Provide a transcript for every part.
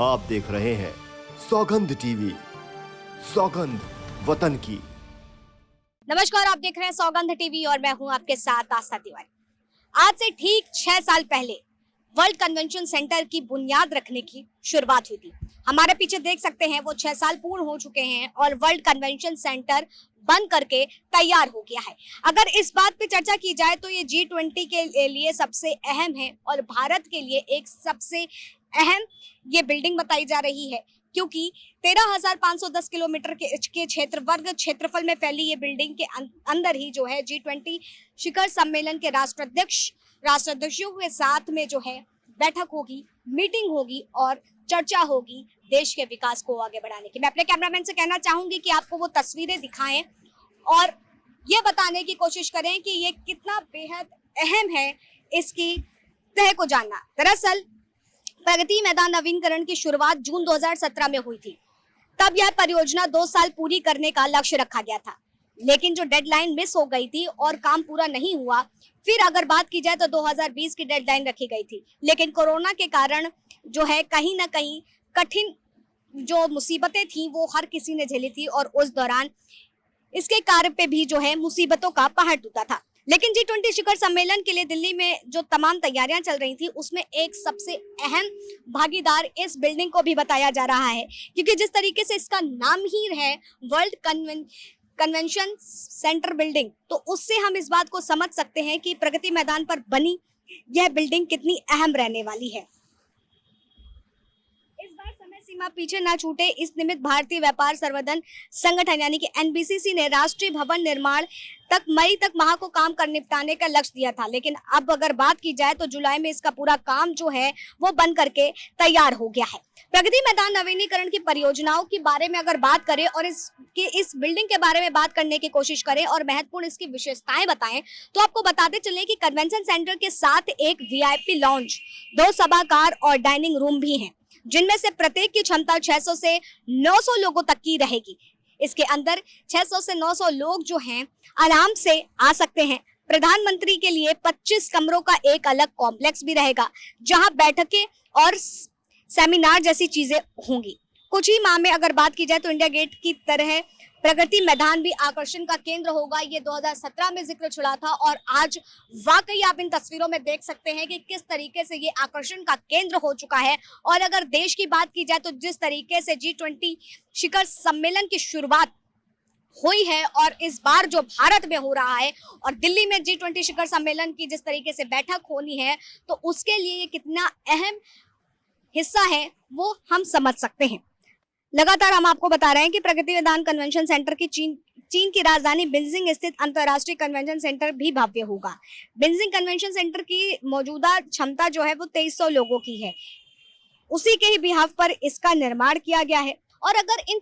आप देख रहे हैं सौगंध टीवी, सौगंध वतन की। नमस्कार, आप देख रहे हैं सौगंध टीवी और मैं हूं आपके साथ आस्था तिवारी। आज से ठीक 6 साल पहले वर्ल्ड कन्वेंशन सेंटर की बुनियाद रखने की शुरुआत हुई थी। हमारे पीछे देख सकते हैं वो 6 साल पूर्ण हो चुके हैं और वर्ल्ड कन्वेंशन सेंटर बन करके तैयार हो गया है। अगर इस बात पे चर्चा की जाए तो ये G20 के लिए सबसे अहम है और भारत के लिए एक सबसे अहम ये बिल्डिंग बताई जा रही है, क्योंकि 13,510 किलोमीटर के क्षेत्रफल में फैली ये बिल्डिंग के अंदर ही जो है G20 शिखर सम्मेलन के राष्ट्राध्यक्षों के साथ में जो है बैठक होगी, मीटिंग होगी और चर्चा होगी देश के विकास को आगे बढ़ाने की। मैं अपने कैमरामैन से कहना चाहूंगी कि आपको वो तस्वीरें दिखाएं और ये बताने की कोशिश करें कि ये कितना बेहद अहम है, इसकी तह को जानना। दरअसल प्रगति मैदान नवीनीकरण की शुरुआत जून 2017 में हुई थी। तब यह परियोजना 2 साल पूरी करने का लक्ष्य रखा गया था, लेकिन जो डेडलाइन मिस हो गई थी और काम पूरा नहीं हुआ। फिर अगर बात की जाए तो 2020 की डेडलाइन रखी गई थी, लेकिन कोरोना के कारण जो है कहीं ना कहीं कठिन जो मुसीबतें थी वो हर किसी ने झेली थी और उस दौरान इसके कार्य पे भी जो है मुसीबतों का पहाड़ टूटा था। लेकिन G20 शिखर सम्मेलन के लिए दिल्ली में जो तमाम तैयारियां चल रही थी उसमें एक सबसे अहम भागीदार इस बिल्डिंग को भी बताया जा रहा है, क्योंकि जिस तरीके से इसका नाम ही है वर्ल्ड कन्वेंशन सेंटर बिल्डिंग, तो उससे हम इस बात को समझ सकते हैं कि प्रगति मैदान पर बनी यह बिल्डिंग कितनी अहम रहने वाली है। इस बार समय सीमा पीछे ना छूटे, इस निमित्त भारतीय व्यापार संवर्धन संगठन यानी कि NBCC ने राष्ट्रीय भवन निर्माण तक मई तक माह को काम कर निपटाने का लक्ष्य दिया था, लेकिन अब अगर बात की जाए तो जुलाई में इसका पूरा काम जो है वो बन करके तैयार हो गया है। प्रगति मैदान नवीनीकरण की परियोजनाओं के बारे में अगर बात करें और इस बिल्डिंग के बारे में बात करने की कोशिश करें और महत्वपूर्ण इसकी विशेषताएं बताएं, तो आपको बताते चलें कि कन्वेंशन सेंटर के साथ एक VIP लॉन्ज, 2 सभागार और डाइनिंग रूम भी हैं, जिनमें से प्रत्येक की क्षमता 600 से 900 लोगों तक की रहेगी। इसके अंदर 600 से 900 लोग जो हैं आराम से आ सकते हैं। प्रधानमंत्री के लिए 25 कमरों का एक अलग कॉम्प्लेक्स भी रहेगा, जहां बैठकें और सेमिनार जैसी चीजें होंगी। कुछ ही माह में अगर बात की जाए तो इंडिया गेट की तरह प्रगति मैदान भी आकर्षण का केंद्र होगा। ये 2017 में जिक्र छुड़ा था और आज वाकई आप इन तस्वीरों में देख सकते हैं कि किस तरीके से ये आकर्षण का केंद्र हो चुका है। और अगर देश की बात की जाए तो जिस तरीके से G20 शिखर सम्मेलन की शुरुआत हुई है और इस बार जो भारत में हो रहा है और दिल्ली में G20 शिखर सम्मेलन की जिस तरीके से बैठक होनी है, तो उसके लिए ये कितना अहम हिस्सा है वो हम समझ सकते हैं। लगातार हम आपको बता रहे हैं कि प्रगति मैदान कन्वेंशन सेंटर की चीन की राजधानी बीजिंग स्थित अंतर्राष्ट्रीय कन्वेंशन सेंटर भी भव्य होगा। बीजिंग कन्वेंशन सेंटर की मौजूदा क्षमता जो है वो 2300 लोगों की है। उसी के ही बिहाफ पर इसका निर्माण किया गया है। और अगर इन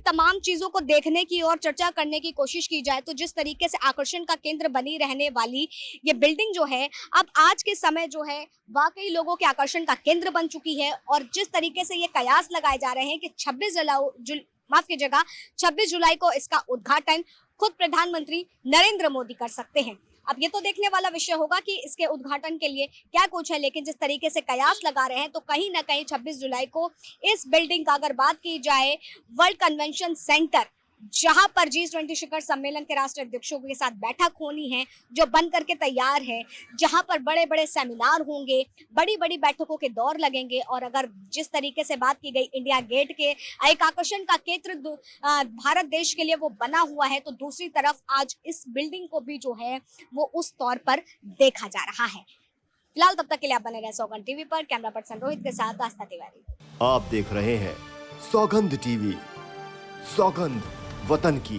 तमाम चीजों को देखने की और चर्चा करने की कोशिश की जाए तो जिस तरीके से आकर्षण का केंद्र बनी रहने वाली ये बिल्डिंग जो है अब आज के समय जो है वाकई लोगों के आकर्षण का केंद्र बन चुकी है। और जिस तरीके से ये कयास लगाए जा रहे हैं कि 26 जुलाई को इसका उद्घाटन खुद प्रधानमंत्री नरेंद्र मोदी कर सकते हैं। अब ये तो देखने वाला विषय होगा कि इसके उद्घाटन के लिए क्या कुछ है, लेकिन जिस तरीके से कयास लगा रहे हैं तो कहीं ना कहीं 26 जुलाई को इस बिल्डिंग का अगर बात की जाए वर्ल्ड कन्वेंशन सेंटर, जहां पर G20 शिखर सम्मेलन के राष्ट्र अध्यक्षों के साथ बैठक होनी है जो बन करके तैयार है, जहां पर बड़े बड़े सेमिनार होंगे, बड़ी बड़ी बैठकों के दौर लगेंगे। और अगर जिस तरीके से बात की गई इंडिया गेट के एक आकर्षण का केंद्र भारत देश के लिए वो बना हुआ है, तो दूसरी तरफ आज इस बिल्डिंग को भी जो है वो उस तौर पर देखा जा रहा है। फिलहाल तब तक के लिए आप बने रहे सौगंध टीवी पर। कैमरा पर्सन रोहित के साथ आस्था तिवारी। आप देख रहे हैं सौगंध टीवी, सौगंध वतन की।